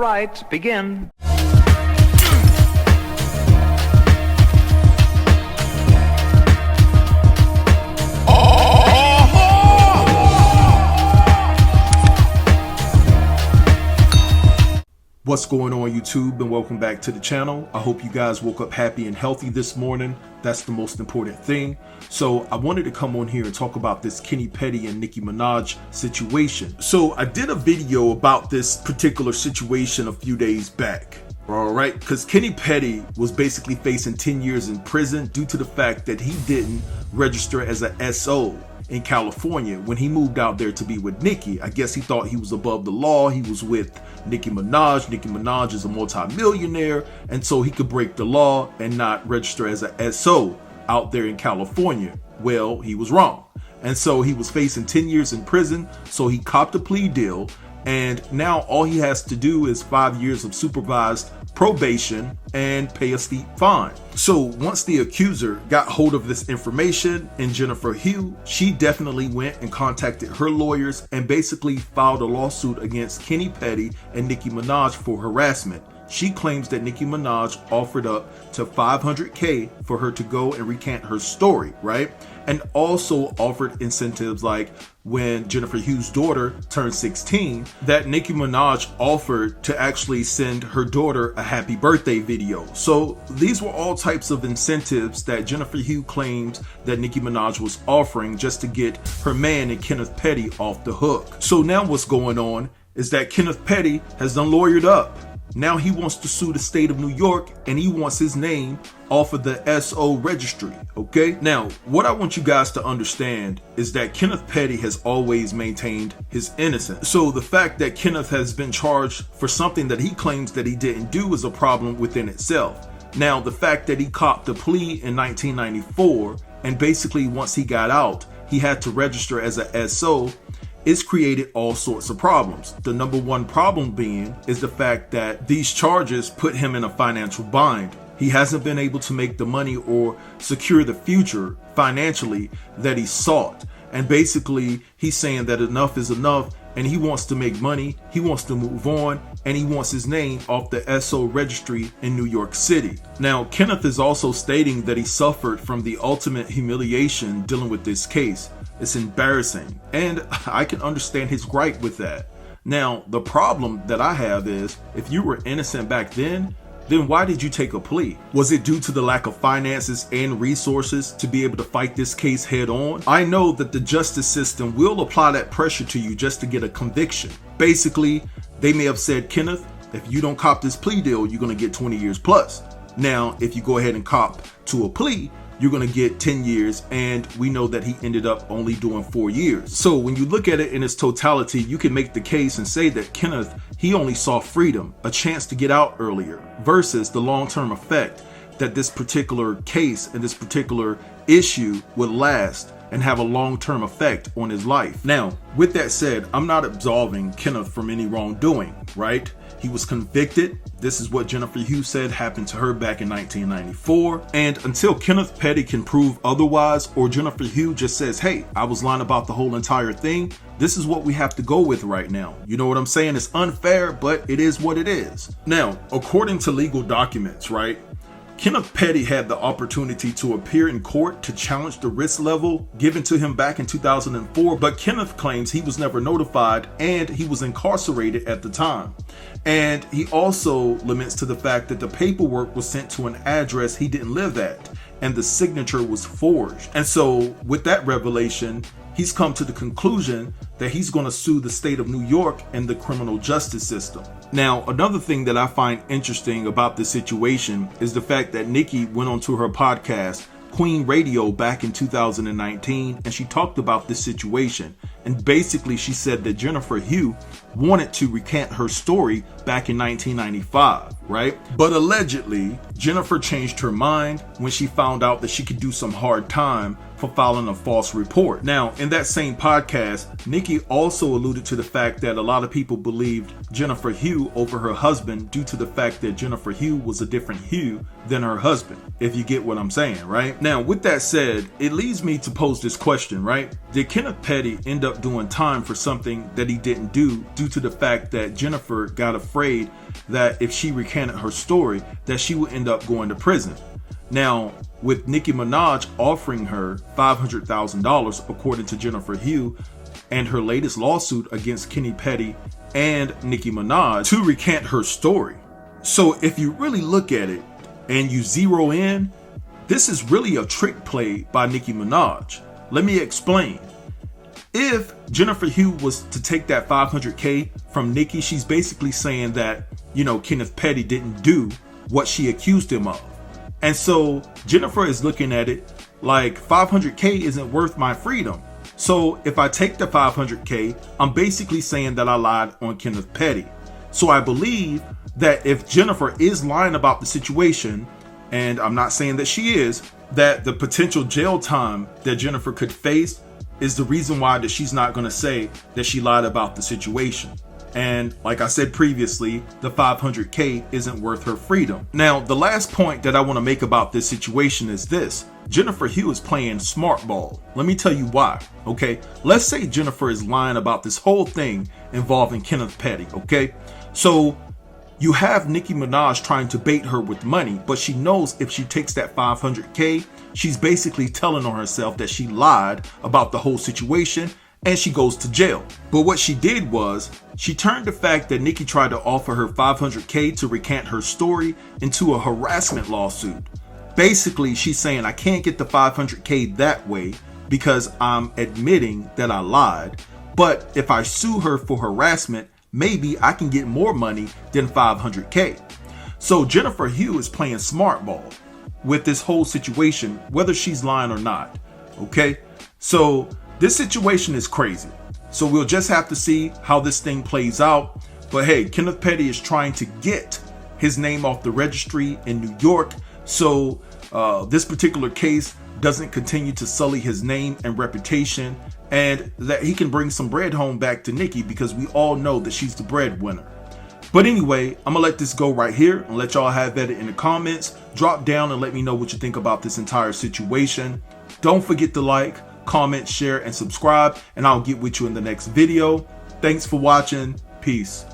right, begin. What's going on, YouTube, and welcome back to the channel. I hope you guys woke up happy and healthy this morning. That's the most important thing. So I wanted to come on here and talk about this Kenny Petty and Nicki Minaj situation. So I did a video about this particular situation a few days back. All right, because Kenny Petty was basically facing 10 years in prison due to the fact that he didn't register as a SO in California when he moved out there to be with Nicki. I guess he thought he was above the law. He was with Nicki Minaj. Nicki Minaj is a multi-millionaire, and so he could break the law and not register as a SO out there in California. Well, he was wrong. And so he was facing 10 years in prison, so he copped a plea deal, and now all he has to do is 5 years of supervised probation and pay a steep fine. So once the accuser got hold of this information and Jennifer Hugh, she definitely went and contacted her lawyers and basically filed a lawsuit against Kenny Petty and Nicki Minaj for harassment. She claims that Nicki Minaj offered up to $500K for her to go and recant her story, right? And also offered incentives like when Jennifer Hugh's daughter turned 16, that Nicki Minaj offered to actually send her daughter a happy birthday video. So these were all types of incentives that Jennifer Hugh claimed that Nicki Minaj was offering just to get her man and Kenneth Petty off the hook. So now what's going on is that Kenneth Petty has done lawyered up. Now he wants to sue the state of New York, and he wants his name off of the SO registry, okay? Now, what I want you guys to understand is that Kenneth Petty has always maintained his innocence. So the fact that Kenneth has been charged for something that he claims that he didn't do is a problem within itself. Now, the fact that he copped a plea in 1994, and basically once he got out, he had to register as a SO, it's created all sorts of problems. The number one problem being is the fact that these charges put him in a financial bind. He hasn't been able to make the money or secure the future financially that he sought. And basically, he's saying that enough is enough and he wants to make money, he wants to move on, and he wants his name off the SO registry in New York City. Now, Kenneth is also stating that he suffered from the ultimate humiliation dealing with this case. It's embarrassing, and I can understand his gripe with that. Now, the problem that I have is, if you were innocent back then why did you take a plea? Was it due to the lack of finances and resources to be able to fight this case head on? I know that the justice system will apply that pressure to you just to get a conviction. Basically, they may have said, Kenneth, if you don't cop this plea deal, you're going to get 20 years plus. Now, if you go ahead and cop to a plea, you're going to get 10 years, and we know that he ended up only doing 4 years. So when you look at it in its totality, you can make the case and say that Kenneth, he only saw freedom, a chance to get out earlier, versus the long-term effect that this particular case and this particular issue would last and have a long-term effect on his life. Now, with that said, I'm not absolving Kenneth from any wrongdoing, right? He was convicted. This is what Jennifer Hugh said happened to her back in 1994. And until Kenneth Petty can prove otherwise, or Jennifer Hugh just says, hey, I was lying about the whole entire thing, this is what we have to go with right now. You know what I'm saying? It's unfair, but it is what it is. Now, according to legal documents, right, Kenneth Petty had the opportunity to appear in court to challenge the risk level given to him back in 2004, but Kenneth claims he was never notified and he was incarcerated at the time. And he also laments to the fact that the paperwork was sent to an address he didn't live at, and the signature was forged. And so with that revelation, he's come to the conclusion that he's going to sue the state of New York and the criminal justice system. Now, another thing that I find interesting about this situation is the fact that Nicki went onto her podcast, Queen Radio, back in 2019, and she talked about this situation. And basically she said that Jennifer Hugh wanted to recant her story back in 1995, right? But allegedly, Jennifer changed her mind when she found out that she could do some hard time for filing a false report. Now, in that same podcast, Nicki also alluded to the fact that a lot of people believed Jennifer Hugh over her husband due to the fact that Jennifer Hugh was a different Hugh than her husband, if you get what I'm saying, right? Now, with that said, it leads me to pose this question, right? Did Kenneth Petty end up doing time for something that he didn't do due to the fact that Jennifer got afraid that if she recanted her story, that she would end up going to prison. Now, with Nicki Minaj offering her $500,000, according to Jennifer Hugh, and her latest lawsuit against Kenny Petty and Nicki Minaj to recant her story. So if you really look at it and you zero in, this is really a trick play by Nicki Minaj. Let me explain. If Jennifer Hugh was to take that $500K from Nicki, she's basically saying that, Kenneth Petty didn't do what she accused him of. And so Jennifer is looking at it like $500K isn't worth my freedom. So if I take the $500K, I'm basically saying that I lied on Kenneth Petty. So I believe that if Jennifer is lying about the situation, and I'm not saying that she is, that the potential jail time that Jennifer could face is the reason why that she's not going to say that she lied about the situation. And like I said previously, the $500K isn't worth her freedom. Now, the last point that I want to make about this situation is this. Jennifer Hugh is playing smart ball. Let me tell you why, okay? Let's say Jennifer is lying about this whole thing involving Kenneth Petty, okay? So you have Nicki Minaj trying to bait her with money, but she knows if she takes that $500K, she's basically telling on herself that she lied about the whole situation, and she goes to jail. But what she did was, she turned the fact that Nicki tried to offer her $500K to recant her story into a harassment lawsuit. Basically, she's saying I can't get the $500K that way because I'm admitting that I lied. But if I sue her for harassment, maybe I can get more money than $500K. So Jennifer Hugh is playing smart ball with this whole situation, whether she's lying or not. Okay, so this situation is crazy. So we'll just have to see how this thing plays out. But hey, Kenneth Petty is trying to get his name off the registry in New York, so this particular case doesn't continue to sully his name and reputation, and that he can bring some bread home back to Nicki, because we all know that she's the breadwinner. But anyway, I'm gonna let this go right here and let y'all have at it in the comments. Drop down and let me know what you think about this entire situation. Don't forget to like, comment, share, and subscribe, and I'll get with you in the next video. Thanks for watching. Peace.